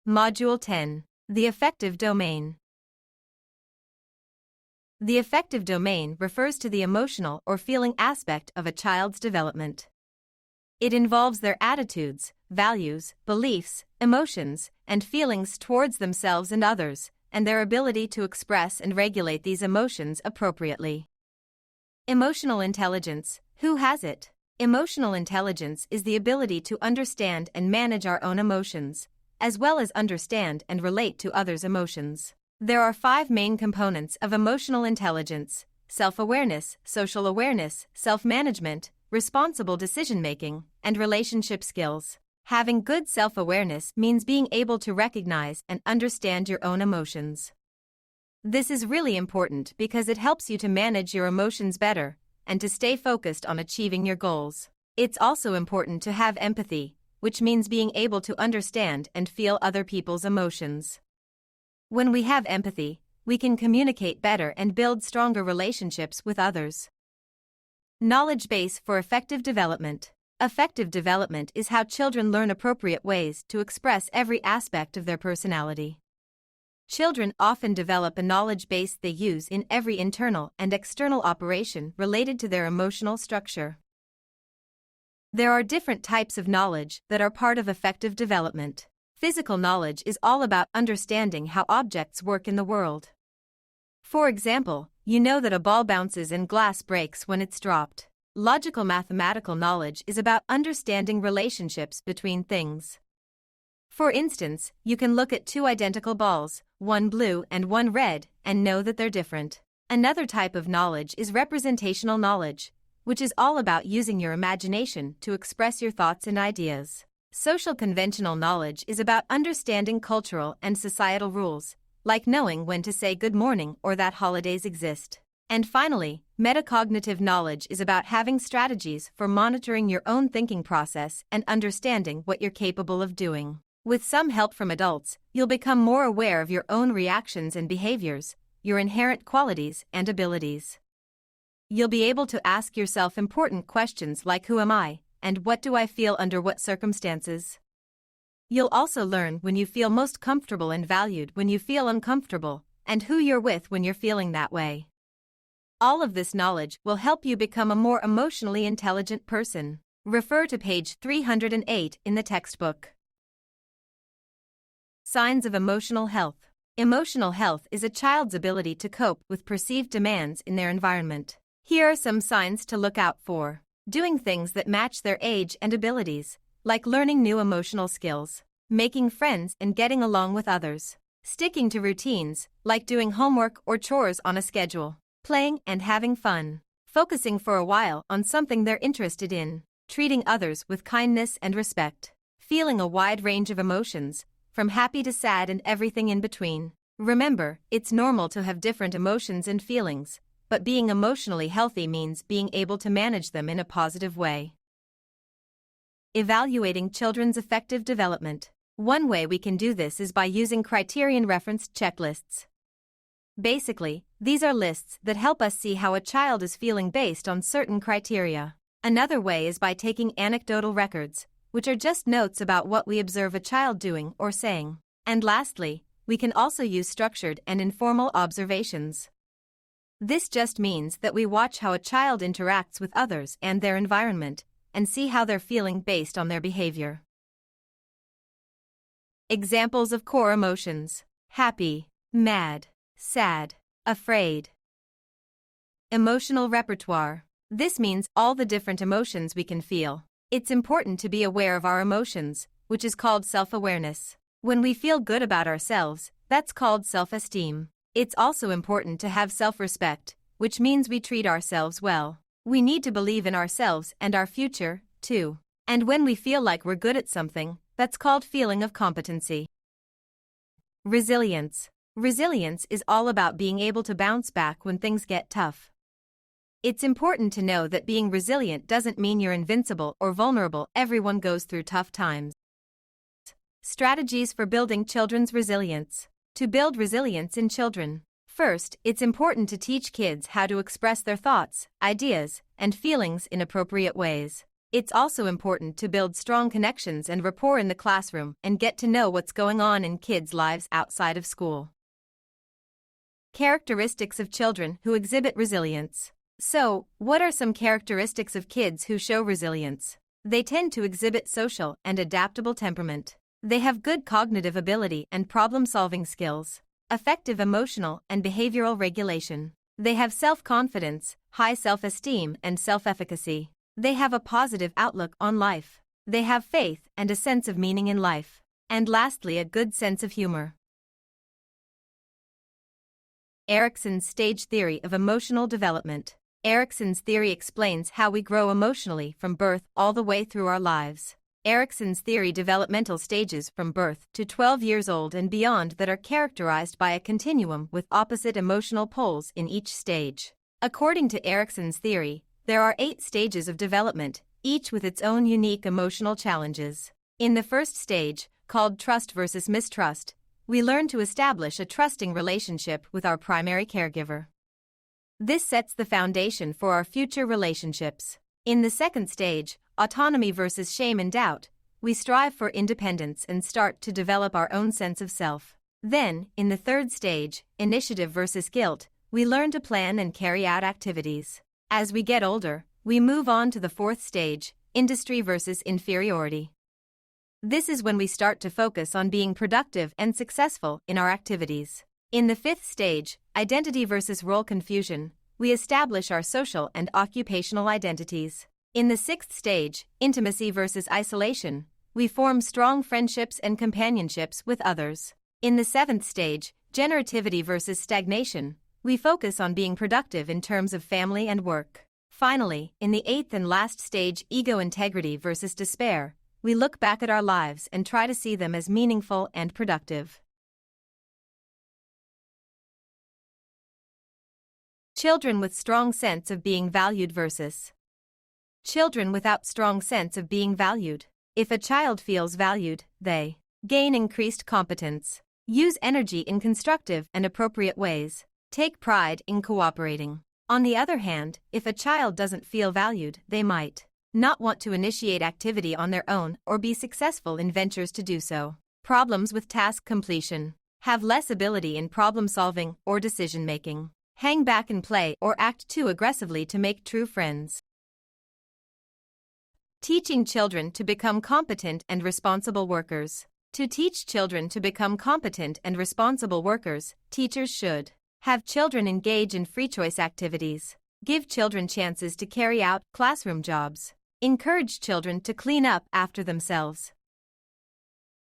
Module 10. The Affective Domain. The affective domain refers to the emotional or feeling aspect of a child's development. It involves their attitudes, values, beliefs, emotions, and feelings towards themselves and others, and their ability to express and regulate these emotions appropriately. Emotional intelligence. Who has it? Emotional intelligence is the ability to understand and manage our own emotions, as well as understand and relate to others' emotions. There are 5 main components of emotional intelligence: self-awareness, social awareness, self-management, responsible decision-making, and relationship skills. Having good self-awareness means being able to recognize and understand your own emotions. This is really important because it helps you to manage your emotions better and to stay focused on achieving your goals. It's also important to have empathy, which means being able to understand and feel other people's emotions. When we have empathy, we can communicate better and build stronger relationships with others. Knowledge base for effective development. Effective development is how children learn appropriate ways to express every aspect of their personality. Children often develop a knowledge base they use in every internal and external operation related to their emotional structure. There are different types of knowledge that are part of effective development. Physical knowledge is all about understanding how objects work in the world. For example, you know that a ball bounces and glass breaks when it's dropped. Logical mathematical knowledge is about understanding relationships between things. For instance, you can look at 2 identical balls, one blue and one red, and know that they're different. Another type of knowledge is representational knowledge, which is all about using your imagination to express your thoughts and ideas. Social conventional knowledge is about understanding cultural and societal rules, like knowing when to say good morning or that holidays exist. And finally, metacognitive knowledge is about having strategies for monitoring your own thinking process and understanding what you're capable of doing. With some help from adults, you'll become more aware of your own reactions and behaviors, your inherent qualities and abilities. You'll be able to ask yourself important questions like who am I, and what do I feel under what circumstances? You'll also learn when you feel most comfortable and valued when you feel uncomfortable, and who you're with when you're feeling that way. All of this knowledge will help you become a more emotionally intelligent person. Refer to page 308 in the textbook. Signs of emotional health. Emotional health is a child's ability to cope with perceived demands in their environment. Here are some signs to look out for. Doing things that match their age and abilities, like learning new emotional skills, making friends and getting along with others, sticking to routines, like doing homework or chores on a schedule, playing and having fun, focusing for a while on something they're interested in, treating others with kindness and respect, feeling a wide range of emotions, from happy to sad and everything in between. Remember, it's normal to have different emotions and feelings, but being emotionally healthy means being able to manage them in a positive way. Evaluating children's effective development. One way we can do this is by using criterion-referenced checklists. Basically, these are lists that help us see how a child is feeling based on certain criteria. Another way is by taking anecdotal records, which are just notes about what we observe a child doing or saying. And lastly, we can also use structured and informal observations. This just means that we watch how a child interacts with others and their environment, and see how they're feeling based on their behavior. Examples of core emotions: happy, mad, sad, afraid. Emotional repertoire. This means all the different emotions we can feel. It's important to be aware of our emotions, which is called self-awareness. When we feel good about ourselves, that's called self-esteem. It's also important to have self-respect, which means we treat ourselves well. We need to believe in ourselves and our future, too. And when we feel like we're good at something, that's called feeling of competency. Resilience. Resilience is all about being able to bounce back when things get tough. It's important to know that being resilient doesn't mean you're invincible or vulnerable. Everyone goes through tough times. Strategies for building children's resilience. To build resilience in children. First, it's important to teach kids how to express their thoughts, ideas, and feelings in appropriate ways. It's also important to build strong connections and rapport in the classroom and get to know what's going on in kids' lives outside of school. Characteristics of children who exhibit resilience. So, what are some characteristics of kids who show resilience? They tend to exhibit social and adaptable temperament. They have good cognitive ability and problem-solving skills, effective emotional and behavioral regulation. They have self-confidence, high self-esteem, and self-efficacy. They have a positive outlook on life. They have faith and a sense of meaning in life. And lastly, a good sense of humor. Erikson's stage theory of emotional development. Erikson's theory explains how we grow emotionally from birth all the way through our lives. Erikson's theory developmental stages from birth to 12 years old and beyond that are characterized by a continuum with opposite emotional poles in each stage. According to Erikson's theory, there are 8 stages of development, each with its own unique emotional challenges. In the first stage, called trust versus mistrust, we learn to establish a trusting relationship with our primary caregiver. This sets the foundation for our future relationships. In the second stage, autonomy versus shame and doubt, we strive for independence and start to develop our own sense of self. Then, in the third stage, initiative versus guilt, we learn to plan and carry out activities. As we get older, we move on to the fourth stage, industry versus inferiority. This is when we start to focus on being productive and successful in our activities. In the fifth stage, identity versus role confusion, we establish our social and occupational identities. In the sixth stage, intimacy versus isolation, we form strong friendships and companionships with others. In the seventh stage, generativity versus stagnation, we focus on being productive in terms of family and work. Finally, in the eighth and last stage, ego integrity versus despair, we look back at our lives and try to see them as meaningful and productive. Children with strong sense of being valued versus children without strong sense of being valued. If a child feels valued, they gain increased competence, use energy in constructive and appropriate ways, take pride in cooperating. On the other hand, if a child doesn't feel valued, they might not want to initiate activity on their own or be successful in ventures to do so. Problems with task completion, have less ability in problem solving or decision making, hang back and play or act too aggressively to make true friends. Teaching children to become competent and responsible workers. To teach children to become competent and responsible workers, teachers should have children engage in free choice activities, give children chances to carry out classroom jobs, encourage children to clean up after themselves,